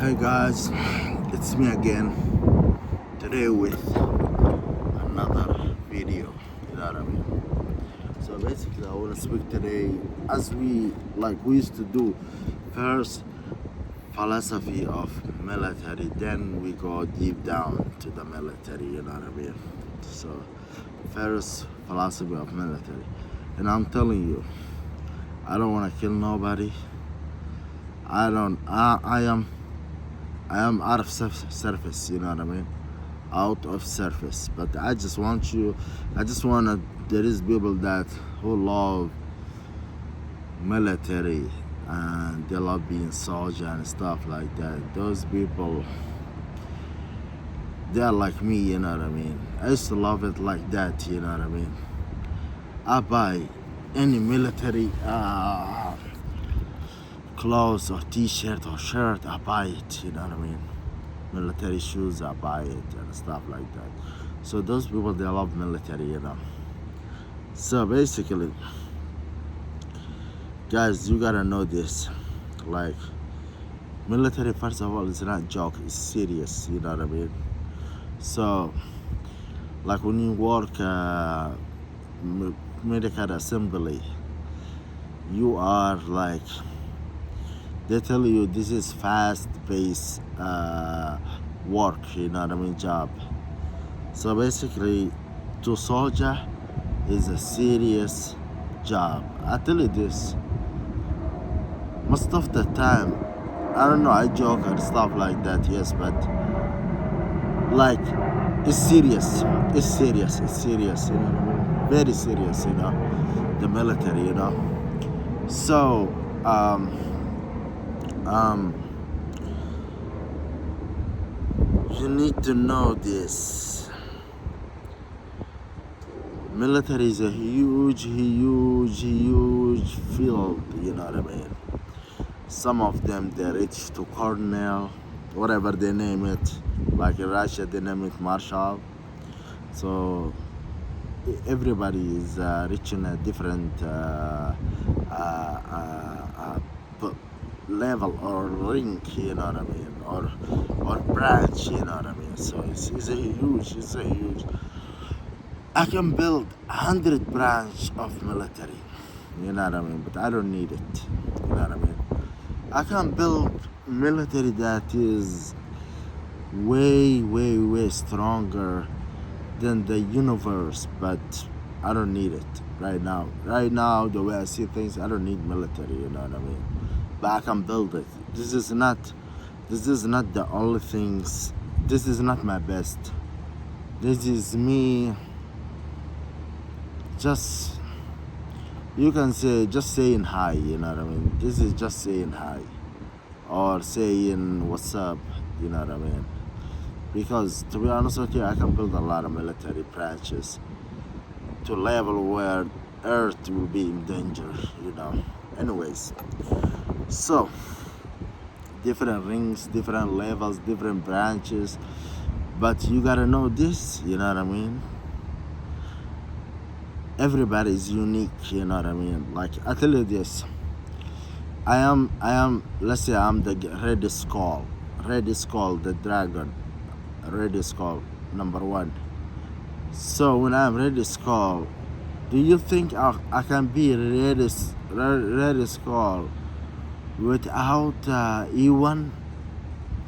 Hey guys, it's me again today with another video. You know what I mean? So basically, I want to speak today as we used to do. First, philosophy of military, then we go deep down to the military. You know what I mean? So first, philosophy of military, and I'm telling you, I don't want to kill nobody. I don't. I am out of surface, you know what I mean? Out of surface. But I just want there is people that who love military and they love being soldier and stuff like that. Those people, they are like me, you know what I mean? I used to love it like that, you know what I mean? I buy any military clothes or t-shirt or shirt, I buy it, you know what I mean? Military shoes, I buy it and stuff like that. So those people, they love military, you know. So basically, guys, you gotta know this. Like, military, first of all, it's not joke, it's serious, you know what I mean? So, like when you work medical assembly, you are like, they tell you this is fast-paced work, you know what I mean, job. So basically, to soldier is a serious job. I tell you this, most of the time, I don't know, I joke and stuff like that, yes, but like, it's serious, you know what I mean? Very serious, you know, the military, you know. So, you need to know this. Military is a huge field, you know what I mean? Some of them, they reach to colonel, whatever they name it. Like in Russia, they name it marshal. So everybody is reaching a different level or rank, you know what I mean, or branch, you know what I mean. So it's a huge. I can build 100 branch of military, you know what I mean, but I don't need it, you know what I mean. I can build military that is way stronger than the universe, but I don't need it right now. Right now, the way I see things, I don't need military, you know what I mean. But I can build it. This is not the only things. This is not my best. This is me. Just, you can say, just saying hi, you know what I mean. This is just saying hi, or saying what's up, you know what I mean. Because to be honest with you, I can build a lot of military branches to a level where Earth will be in danger, you know. Anyways, so different rings, different levels, different branches, but you gotta know this, you know what I mean. Everybody is unique, you know what I mean. Like, I tell you this, I am, let's say I'm the Red Skull, the dragon, Red Skull, number one. So when I'm Red Skull, do you think I can be Red Skull without E1?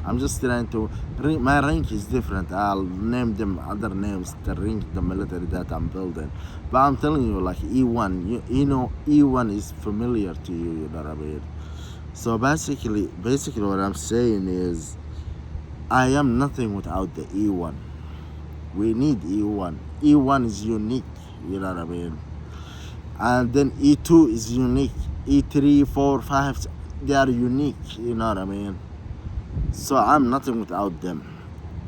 I'm just trying to, my rank is different. I'll name them other names, the rank, the military that I'm building. But I'm telling you, like E1, you know, E1 is familiar to you, you know what I mean? So basically what I'm saying is, I am nothing without the E1. We need E1. E1 is unique, you know what I mean? And then E2 is unique. E3, 4, 5, they are unique, you know what I mean? So I'm nothing without them.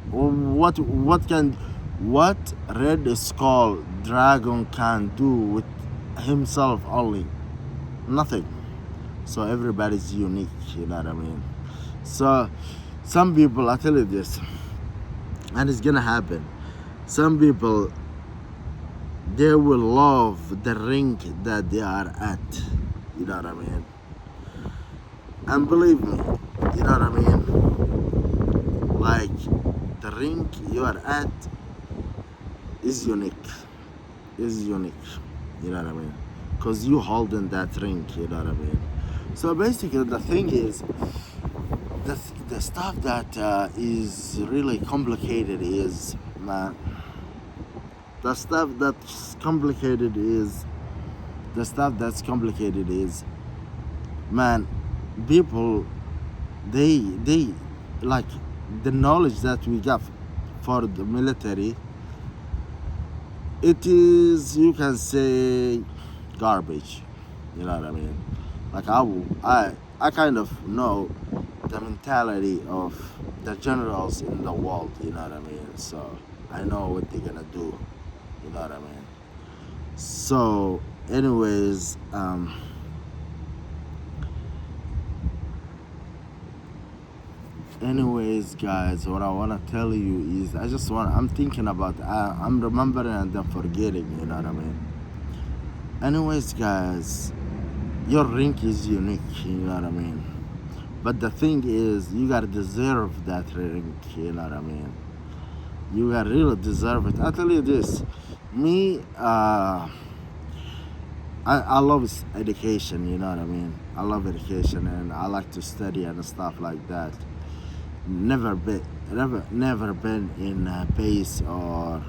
What Red Skull Dragon can do with himself only? Nothing. So everybody's unique, you know what I mean? So some people, I tell you this, and it's gonna happen. Some people, they will love the rank that they are at, you know what I mean? And believe me, you know what I mean? you are at is unique. Is unique. You know what I mean? Because you holding that ring. You know what I mean? So basically, the thing is, the stuff that is really complicated is, man. The stuff that's complicated is the stuff that's complicated is, man. People, they like the knowledge that we got for the military. It is, you can say, garbage. You know what I mean? Like I kind of know the mentality of the generals in the world. You know what I mean? So I know what they're gonna do. You know what I mean? So, anyways, guys, what I wanna tell you is I'm thinking about, I'm remembering and then forgetting. You know what I mean? Anyways, guys, your ring is unique. You know what I mean? But the thing is, you gotta deserve that ring. You know what I mean? You gotta really deserve it. I'll tell you this. Me, I love education. You know what I mean? I love education, and I like to study and stuff like that. Never been in a base or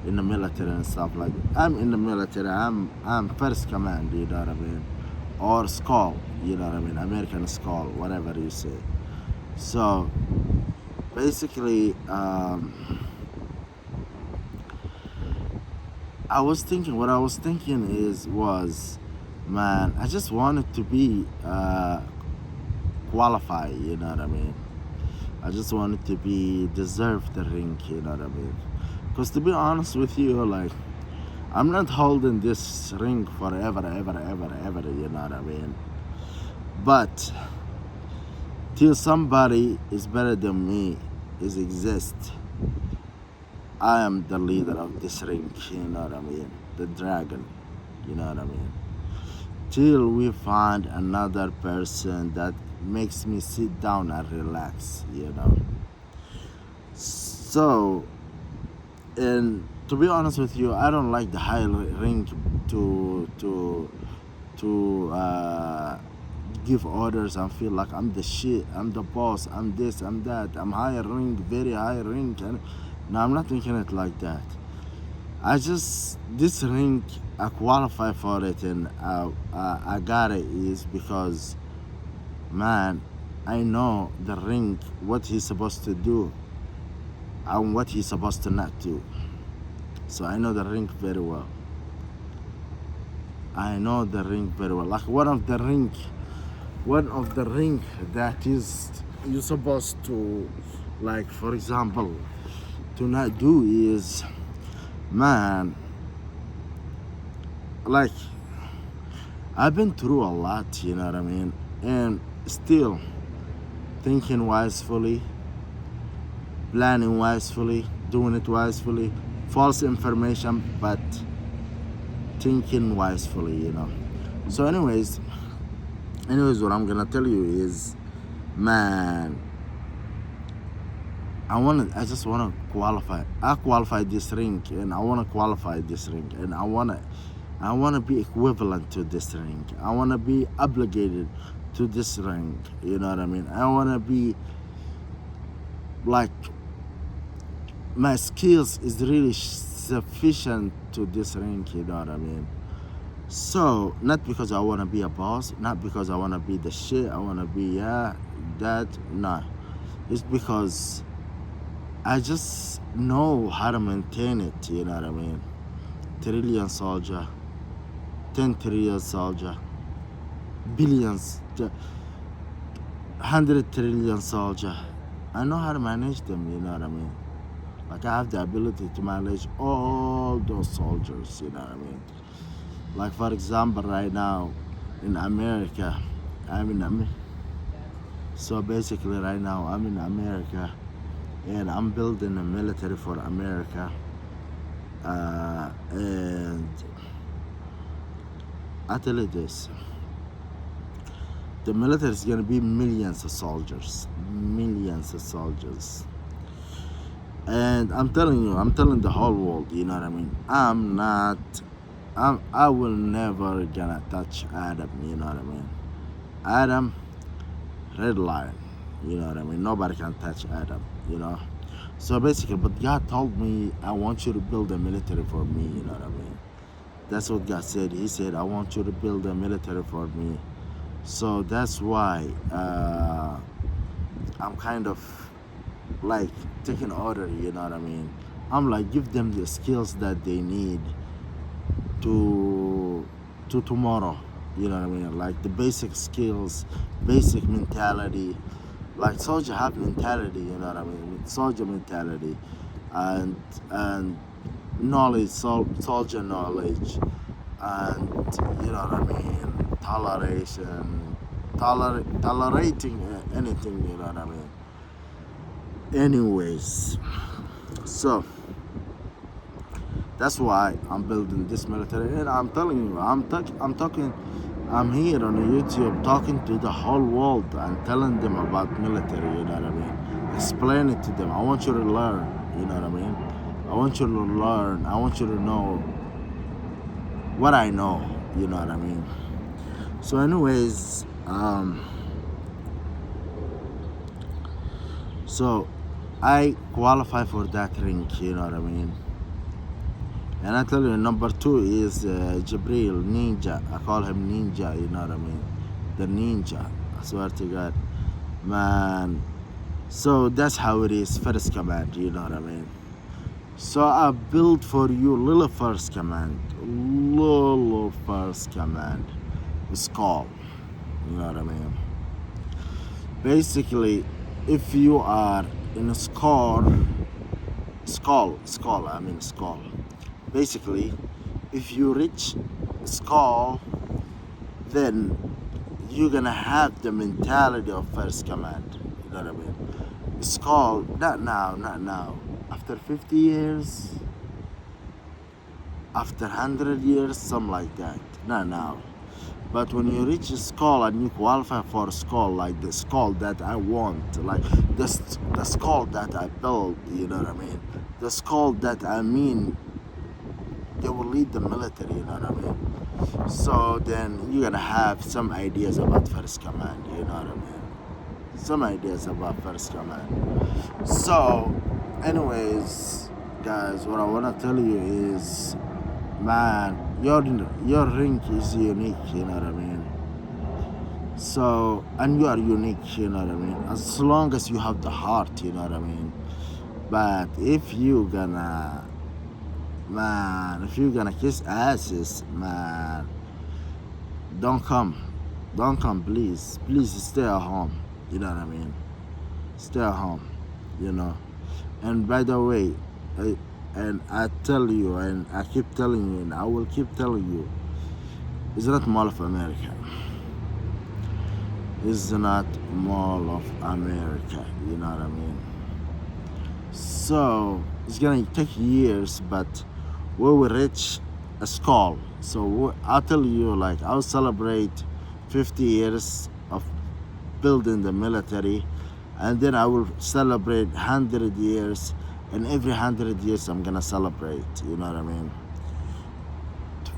in the military and stuff like that. I'm in the military. I'm first command. You know what I mean? Or SCOL. You know what I mean? American SCOL, whatever you say. So basically, what I was thinking was, man, I just wanted to be qualified. You know what I mean? I just wanted to be deserve the ring. You know what I mean? Because to be honest with you, like, I'm not holding this ring forever, ever. You know what I mean? But till somebody is better than me is exist, I am the leader of this ring. You know what I mean? The dragon. You know what I mean? Till we find another person that makes me sit down and relax. You know. So, and to be honest with you, I don't like the high ring to give orders and feel like I'm the shit, I'm the boss, I'm this, I'm that, I'm higher ring, very high ring. And no, I'm not thinking it like that. This ring, I qualify for it, and I got it is because, man, I know the ring, what he's supposed to do and what he's supposed to not do. So I know the ring very well. I know the ring very well. Like one of the ring that is you're supposed to, like, for example, to not do is, man, like, I've been through a lot, you know what I mean? And still thinking wisely, planning wisely, doing it wisely, false information, but thinking wisely, you know. So anyways, what I'm gonna tell you is, man, I just wanna qualify. I qualified this ring, and I wanna qualify this ring, and I wanna be equivalent to this ring. I wanna be obligated to this ring. You know what I mean? I wanna be like, my skills is really sufficient to this ring. You know what I mean? So, not because I want to be a boss, not because I want to be the shit, I want to be, that, nah. It's because I just know how to maintain it, you know what I mean? Trillion soldier, 10 trillion soldier, billions, 100 trillion soldier. I know how to manage them, you know what I mean? Like, I have the ability to manage all those soldiers, you know what I mean? Like, for example, right now in America, so basically right now I'm in America, and I'm building a military for America, and I tell you this, the military is gonna be millions of soldiers, And I'm telling you, I'm telling the whole world, you know what I mean? I will never gonna touch Adam, you know what I mean? Adam, red line, you know what I mean? Nobody can touch Adam, you know? So basically, but God told me, I want you to build a military for me, you know what I mean? That's what God said. He said, I want you to build a military for me. So that's why I'm kind of like taking order, you know what I mean? I'm like, give them the skills that they need to tomorrow, you know what I mean? Like the basic skills, basic mentality. Like soldier have mentality, you know what I mean? Soldier mentality, and and knowledge, soldier knowledge, and you know what I mean? Toleration, tolerating anything, you know what I mean? Anyways, so that's why I'm building this military, and I'm telling you, I'm talking, I'm here on YouTube talking to the whole world and telling them about military. You know what I mean? Explain it to them. I want you to learn. You know what I mean? I want you to learn. I want you to know what I know. You know what I mean? So, anyways, so I qualify for that rank. You know what I mean? And I tell you, number two is Jibril Ninja. I call him Ninja, you know what I mean? The Ninja. I swear to God. Man. So that's how it is. First command, you know what I mean? So I built for you little first command. Little first command. Skull. You know what I mean? Basically, if you are in a skull. Basically, if you reach skull, then you're gonna have the mentality of first command. You know what I mean? Skull, not now. After 50 years, after 100 years, something like that. Not now. But when you reach a skull and you qualify for a skull, like the skull that I want, like the skull that I built, you know what I mean? The skull that I mean, they will lead the military, you know what I mean? So then you're gonna have some ideas about first command, you know what I mean? Some ideas about first command. So, anyways, guys, what I wanna tell you is, man, your rank is unique, you know what I mean? So, and you are unique, you know what I mean? As long as you have the heart, you know what I mean? But if you gonna, man, if you're gonna kiss asses, man, don't come. Don't come, please. Please stay at home. You know what I mean? Stay at home, you know. And by the way, and I tell you, and I keep telling you, and I will keep telling you, it's not Mall of America. It's not Mall of America, you know what I mean? So, it's gonna take years, but we will reach a skull. So I'll tell you, like, I'll celebrate 50 years of building the military, and then I will celebrate 100 years, and every 100 years I'm gonna celebrate, you know what I mean,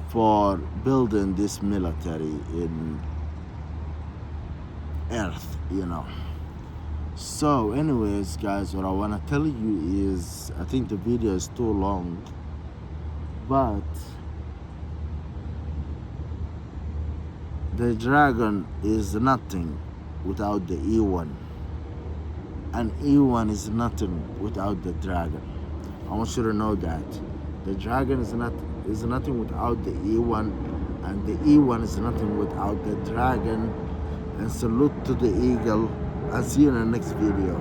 for building this military in Earth, you know. So anyways, guys, what I wanna tell you is, I think the video is too long, but the dragon is nothing without the E1, and E1 is nothing without the dragon. I want you to know that the dragon is nothing without the E1, and the E1 is nothing without the dragon. And salute to the eagle. I'll see you in the next video.